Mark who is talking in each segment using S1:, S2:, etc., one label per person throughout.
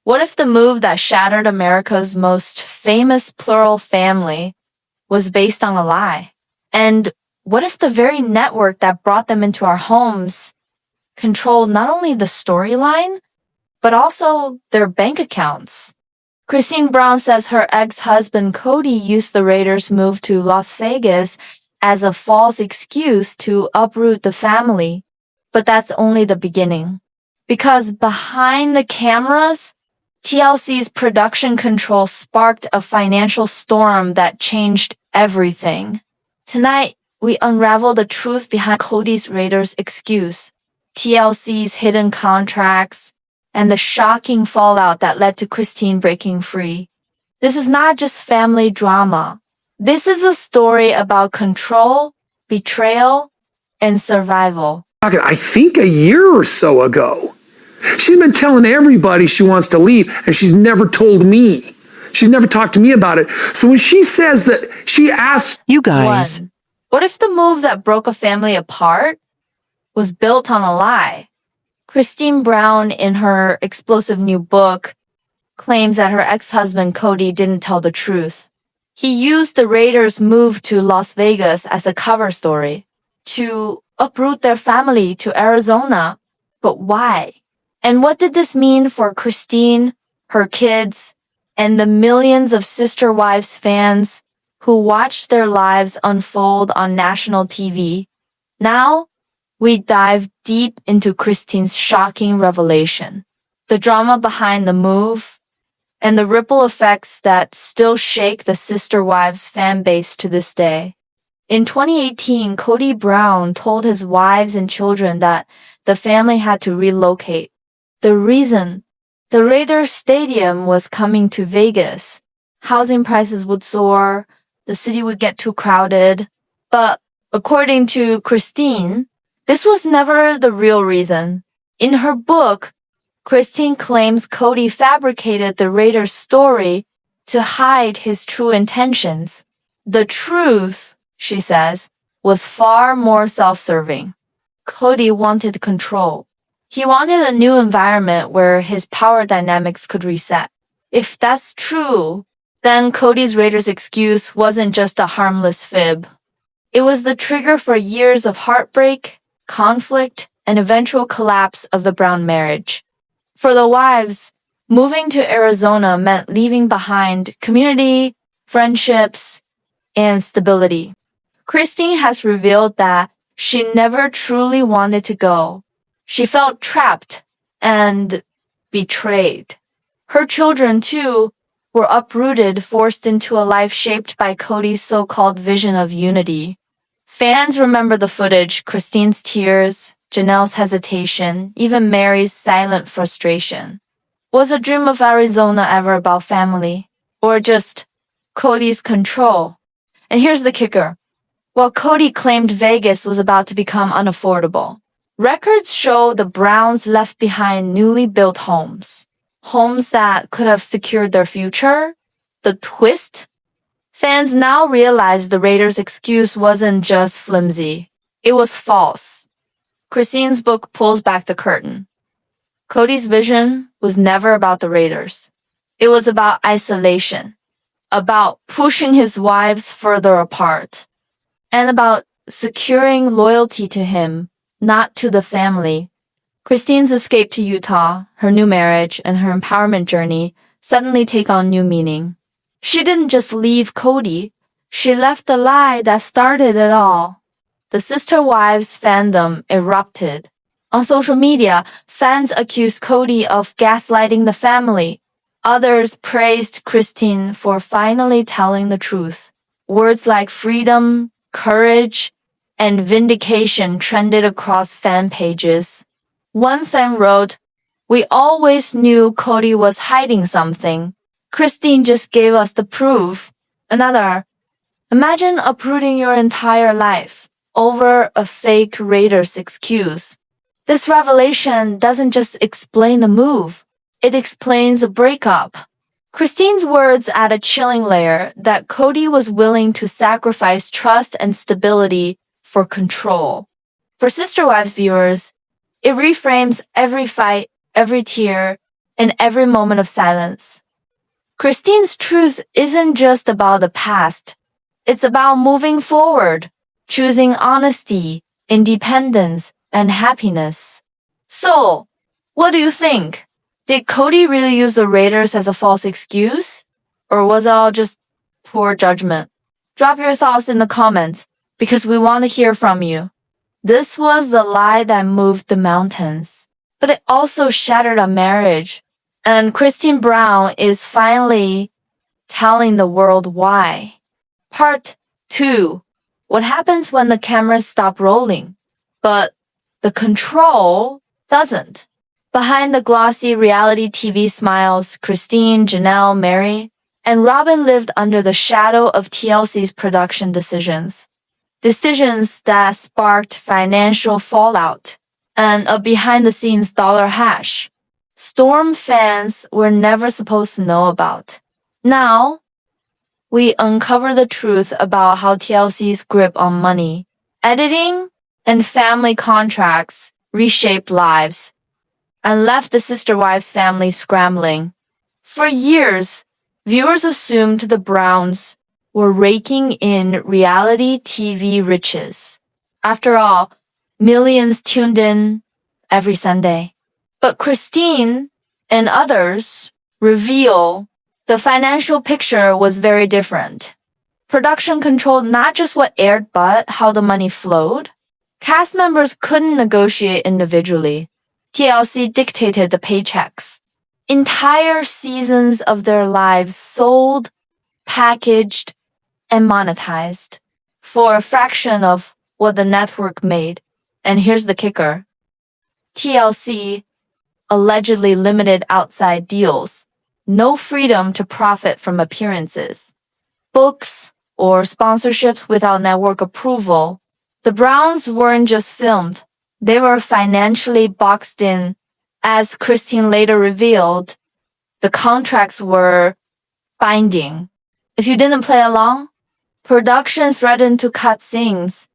S1: What if the move that shattered America's most famous plural family was based on a lie? And what if the very network that brought them into our homes controlled not only the storyline, but also their bank accounts? Christine Brown says her ex-husband Kody used the Raiders' move to Las Vegas as a false excuse to uproot the family. But that's only the beginning. Because behind the cameras, TLC's production control sparked a financial storm that changed everything. Tonight, we unravel the truth behind Kody's Raiders excuse, TLC's hidden contracts, and the shocking fallout that led to Christine breaking free. This is not just family drama. This is a story about control, betrayal, and survival.
S2: I think a year or so ago. She's been telling everybody she wants to leave, and she's never told me. She's never talked to me about it. So when she says that she asks
S3: you guys,
S1: what if the move that broke a family apart was built on a lie? Christine Brown, in her explosive new book, claims that her ex-husband Kody didn't tell the truth. He used the Raiders' move to Las Vegas as a cover story to uproot their family to Arizona. But why? And what did this mean for Christine, her kids, and the millions of Sister Wives fans who watched their lives unfold on national TV? Now, we dive deep into Christine's shocking revelation, the drama behind the move, and the ripple effects that still shake the Sister Wives fan base to this day. In 2018, Kody Brown told his wives and children that the family had to relocate. The reason? The Raiders Stadium was coming to Vegas. Housing prices would soar, the city would get too crowded. But according to Christine, this was never the real reason. In her book, Christine claims Kody fabricated the Raiders' story to hide his true intentions. The truth, she says, was far more self-serving. Kody wanted control. He wanted a new environment where his power dynamics could reset. If that's true, then Kody's Raiders excuse wasn't just a harmless fib. It was the trigger for years of heartbreak, conflict, and eventual collapse of the Brown marriage. For the wives, moving to Arizona meant leaving behind community, friendships, and stability. Christine has revealed that she never truly wanted to go. She felt trapped and betrayed. Her children, too, were uprooted, forced into a life shaped by Kody's so-called vision of unity. Fans remember the footage, Christine's tears, Janelle's hesitation, even Mary's silent frustration. Was a dream of Arizona ever about family? Or just Kody's control? And here's the kicker. While Kody claimed Vegas was about to become unaffordable, records show the Browns left behind newly built homes. Homes that could have secured their future. The twist? Fans now realize the Raiders' excuse wasn't just flimsy. It was false. Christine's book pulls back the curtain. Kody's vision was never about the Raiders. It was about isolation, about pushing his wives further apart, and about securing loyalty to him, not to the family. Christine's escape to Utah, her new marriage, and her empowerment journey suddenly take on new meaning. She didn't just leave Kody, she left the lie that started it all. The Sister Wives fandom erupted. On social media, fans accused Kody of gaslighting the family. Others praised Christine for finally telling the truth. Words like freedom, courage, and vindication trended across fan pages. One fan wrote, "We always knew Kody was hiding something. Christine just gave us the proof." Another, "Imagine uprooting your entire life over a fake Raiders excuse. This revelation doesn't just explain the move, it explains a breakup." Christine's words add a chilling layer that Kody was willing to sacrifice trust and stability for control. For Sister Wives viewers, it reframes every fight, every tear, in every moment of silence. Christine's truth isn't just about the past. It's about moving forward, choosing honesty, independence, and happiness. So, what do you think? Did Kody really use the Raiders as a false excuse? Or was it all just poor judgment? Drop your thoughts in the comments because we want to hear from you. This was the lie that moved the mountains, but it also shattered a marriage. And Christine Brown is finally telling the world why. Part 2. What happens when the cameras stop rolling, but the control doesn't? Behind the glossy reality TV smiles, Christine, Janelle, Mary, and Robin lived under the shadow of TLC's production decisions. Decisions that sparked financial fallout and a behind-the-scenes dollar hash Storm fans were never supposed to know about. Now, we uncover the truth about how TLC's grip on money, editing, and family contracts reshaped lives and left the sister wives' family scrambling. For years, viewers assumed the Browns were raking in reality TV riches. After all, millions tuned in every Sunday. But Christine and others reveal the financial picture was very different. Production controlled not just what aired but how the money flowed. Cast members couldn't negotiate individually. TLC dictated the paychecks. Entire seasons of their lives sold, packaged, and monetized for a fraction of what the network made. And here's the kicker. TLC allegedly limited outside deals. No freedom to profit from appearances. Books or sponsorships without network approval. The Browns weren't just filmed. They were financially boxed in. As Christine later revealed, the contracts were binding. If you didn't play along, production threatened to cut scenes,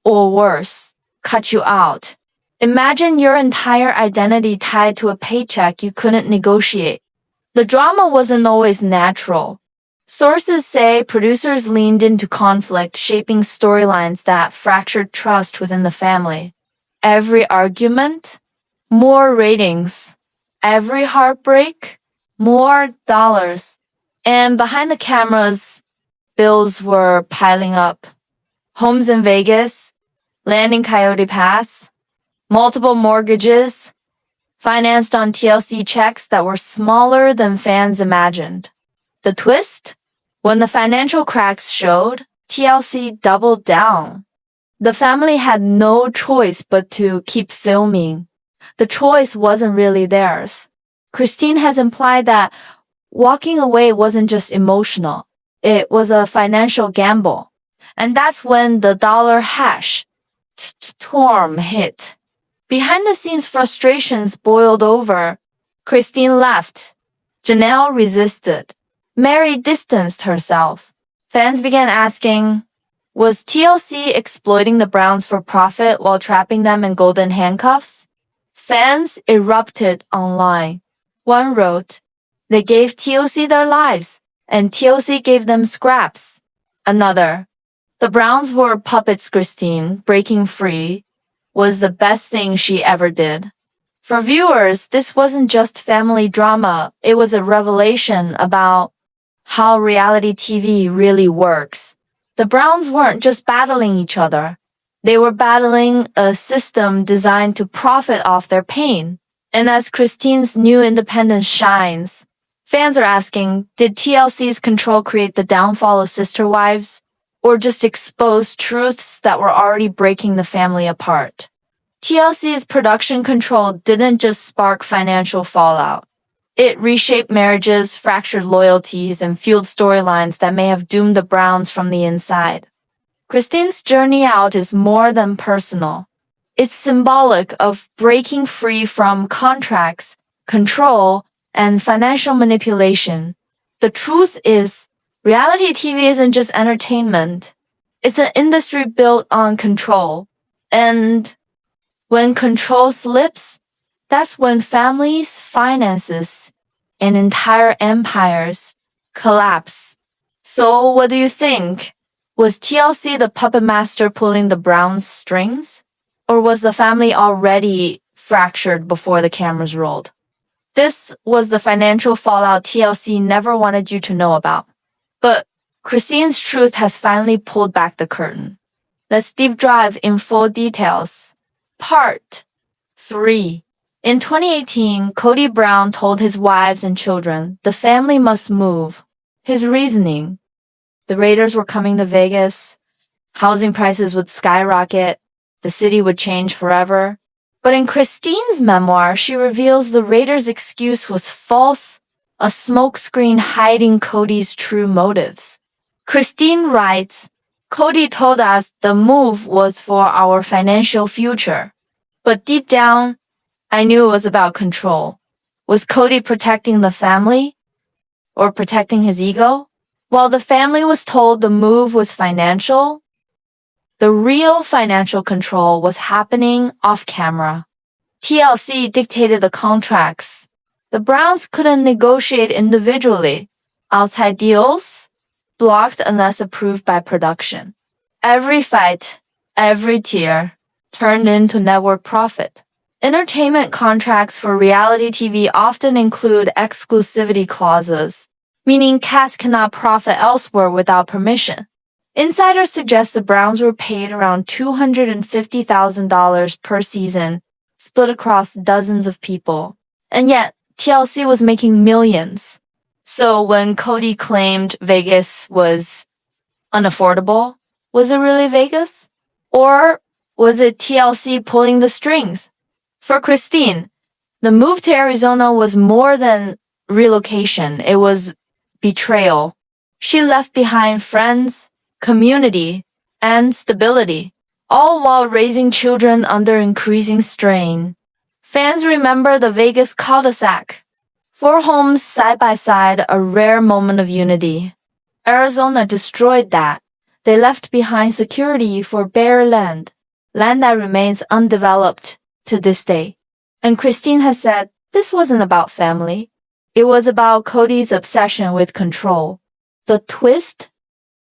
S1: or worse, cut you out. Imagine your entire identity tied to a paycheck you couldn't negotiate. The drama wasn't always natural. Sources say producers leaned into conflict, shaping storylines that fractured trust within the family. Every argument, more ratings. Every heartbreak, more dollars. And behind the cameras, bills were piling up. Homes in Vegas, land in Coyote Pass, multiple mortgages, financed on TLC checks that were smaller than fans imagined. The twist? When the financial cracks showed, TLC doubled down. The family had no choice but to keep filming. The choice wasn't really theirs. Christine has implied that walking away wasn't just emotional. It was a financial gamble. And that's when the dollar hash storm hit. Behind the scenes frustrations boiled over. Christine left. Janelle resisted. Mary distanced herself. Fans began asking, was TLC exploiting the Browns for profit while trapping them in golden handcuffs? Fans erupted online. One wrote, they gave TLC their lives, and TLC gave them scraps. Another, the Browns were puppets. Christine, breaking free, was the best thing she ever did. For viewers, this wasn't just family drama. It was a revelation about how reality TV really works. The Browns weren't just battling each other. They were battling a system designed to profit off their pain. And as Christine's new independence shines, fans are asking, did TLC's control create the downfall of sister wives? Or just expose truths that were already breaking the family apart? TLC's production control didn't just spark financial fallout. It reshaped marriages, fractured loyalties, and fueled storylines that may have doomed the Browns from the inside. Christine's journey out is more than personal. It's symbolic of breaking free from contracts, control, and financial manipulation. The truth is, reality TV isn't just entertainment. It's an industry built on control. And when control slips, That's when families, finances, and entire empires collapse. So what do you think? Was TLC the puppet master pulling the Browns' strings? Or was the family already fractured before the cameras rolled? This was the financial fallout TLC never wanted you to know about. But Christine's truth has finally pulled back the curtain. Let's deep dive in full details. Part 3. In 2018, Kody Brown told his wives and children the family must move. His reasoning: the Raiders were coming to Vegas, housing prices would skyrocket, the city would change forever. But in Christine's memoir, she reveals the Raiders' excuse was false, a smokescreen hiding Kody's true motives. Christine writes, Kody told us the move was for our financial future. But deep down, I knew it was about control. Was Kody protecting the family? Or protecting his ego? While the family was told the move was financial, the real financial control was happening off camera. TLC dictated the contracts. The Browns couldn't negotiate individually. Outside deals blocked unless approved by production. Every fight, every tear turned into network profit. Entertainment contracts for reality TV often include exclusivity clauses, meaning cast cannot profit elsewhere without permission. Insiders suggest the Browns were paid around $250,000 per season, split across dozens of people. And yet, TLC was making millions. So when Kody claimed Vegas was unaffordable, was it really Vegas? Or was it TLC pulling the strings? For Christine, the move to Arizona was more than relocation. It was betrayal. She left behind friends, community, and stability, all while raising children under increasing strain. Fans remember the Vegas cul-de-sac. 4 homes side by side, a rare moment of unity. Arizona destroyed that. They left behind security for bare land that remains undeveloped to this day. And Christine has said this wasn't about family. It was about Kody's obsession with control. The twist?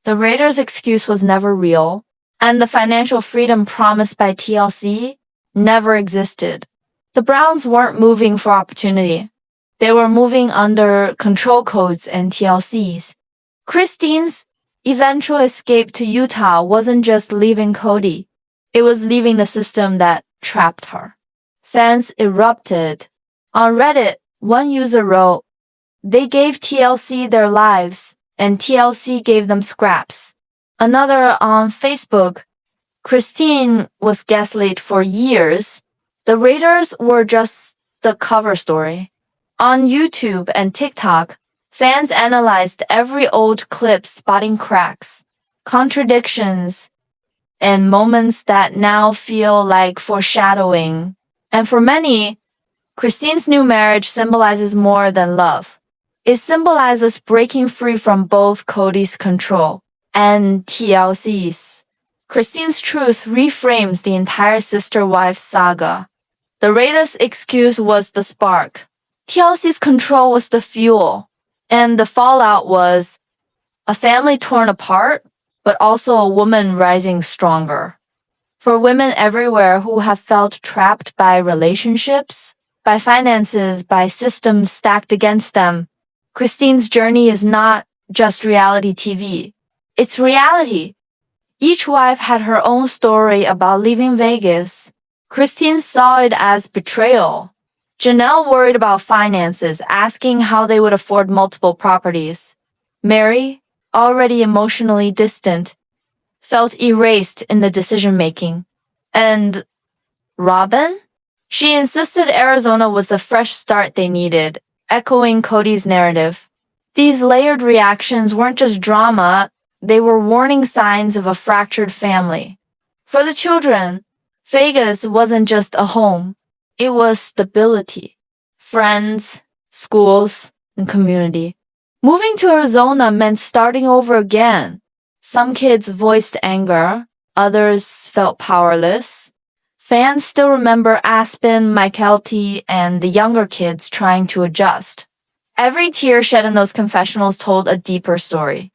S1: The Raiders' excuse was never real, and the financial freedom promised by TLC never existed. The Browns weren't moving for opportunity. They were moving under control codes and TLCs. Christine's eventual escape to Utah wasn't just leaving Kody. It was leaving the system that trapped her. Fans erupted. On Reddit, one user wrote, "They gave TLC their lives, and TLC gave them scraps." Another on Facebook, "Christine was gaslit for years. The Raiders were just the cover story." On YouTube and TikTok, fans analyzed every old clip, spotting cracks, contradictions, and moments that now feel like foreshadowing. And for many, Christine's new marriage symbolizes more than love. It symbolizes breaking free from both Kody's control and TLC's. Christine's truth reframes the entire sister-wife saga. The Raiders' excuse was the spark. TLC's control was the fuel. And the fallout was a family torn apart, but also a woman rising stronger. For women everywhere who have felt trapped by relationships, by finances, by systems stacked against them, Christine's journey is not just reality TV. It's reality. Each wife had her own story about leaving Vegas. Christine saw it as betrayal. Janelle worried about finances, asking how they would afford multiple properties. Mary, already emotionally distant, felt erased in the decision-making. And Robin? She insisted Arizona was the fresh start they needed, echoing Kody's narrative. These layered reactions weren't just drama, they were warning signs of a fractured family. For the children, Vegas wasn't just a home. It was stability, friends, schools, and community. Moving to Arizona meant starting over again. Some kids voiced anger, others felt powerless. Fans still remember Aspen, Mykelti, and the younger kids trying to adjust. Every tear shed in those confessionals told a deeper story.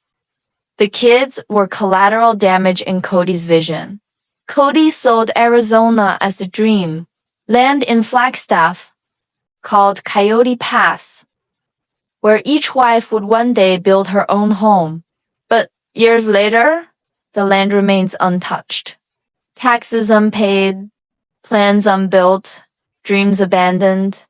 S1: The kids were collateral damage in Kody's vision. Kody sold Arizona as the dream, land in Flagstaff, called Coyote Pass, where each wife would one day build her own home. But years later, the land remains untouched. Taxes unpaid, plans unbuilt, dreams abandoned.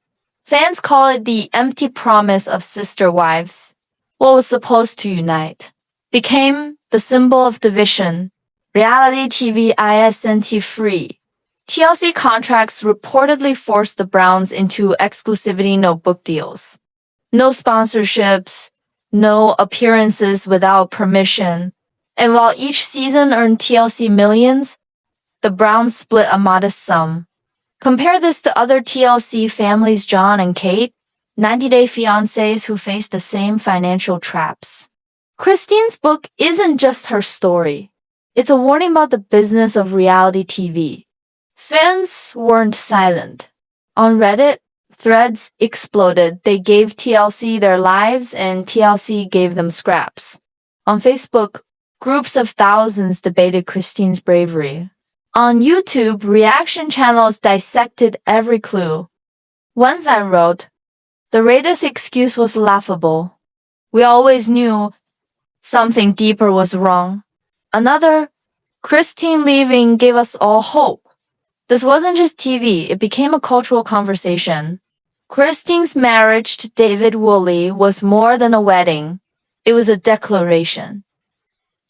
S1: Fans call it the empty promise of sister wives. What was supposed to unite became the symbol of division. Reality TV ISNT free. TLC contracts reportedly forced the Browns into exclusivity notebook deals. No sponsorships, no appearances without permission. And while each season earned TLC millions, the Browns split a modest sum. Compare this to other TLC families, John and Kate, 90-Day Fiancés who faced the same financial traps. Christine's book isn't just her story. It's a warning about the business of reality TV. Fans weren't silent. On Reddit, threads exploded. They gave TLC their lives and TLC gave them scraps. On Facebook, groups of thousands debated Christine's bravery. On YouTube, reaction channels dissected every clue. One fan wrote, "The Raiders' excuse was laughable. We always knew something deeper was wrong." Another, "Christine leaving gave us all hope." This wasn't just TV, it became a cultural conversation. Christine's marriage to David Woolley was more than a wedding. It was a declaration.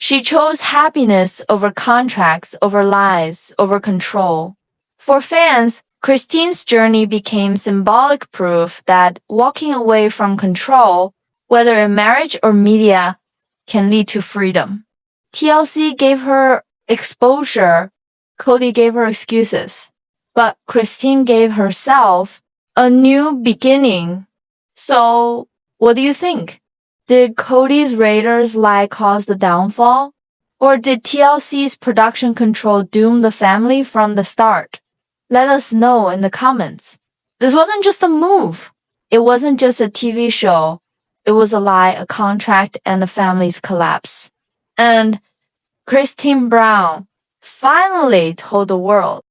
S1: She chose happiness over contracts, over lies, over control. For fans, Christine's journey became symbolic proof that walking away from control, whether in marriage or media, can lead to freedom. TLC gave her exposure, Kody gave her excuses, but Christine gave herself a new beginning. So, what do you think? Did Kody's Raiders lie cause the downfall? Or did TLC's production control doom the family from the start? Let us know in the comments. This wasn't just a move. It wasn't just a TV show. It was a lie, a contract, and the family's collapse. And Christine Brown finally told the world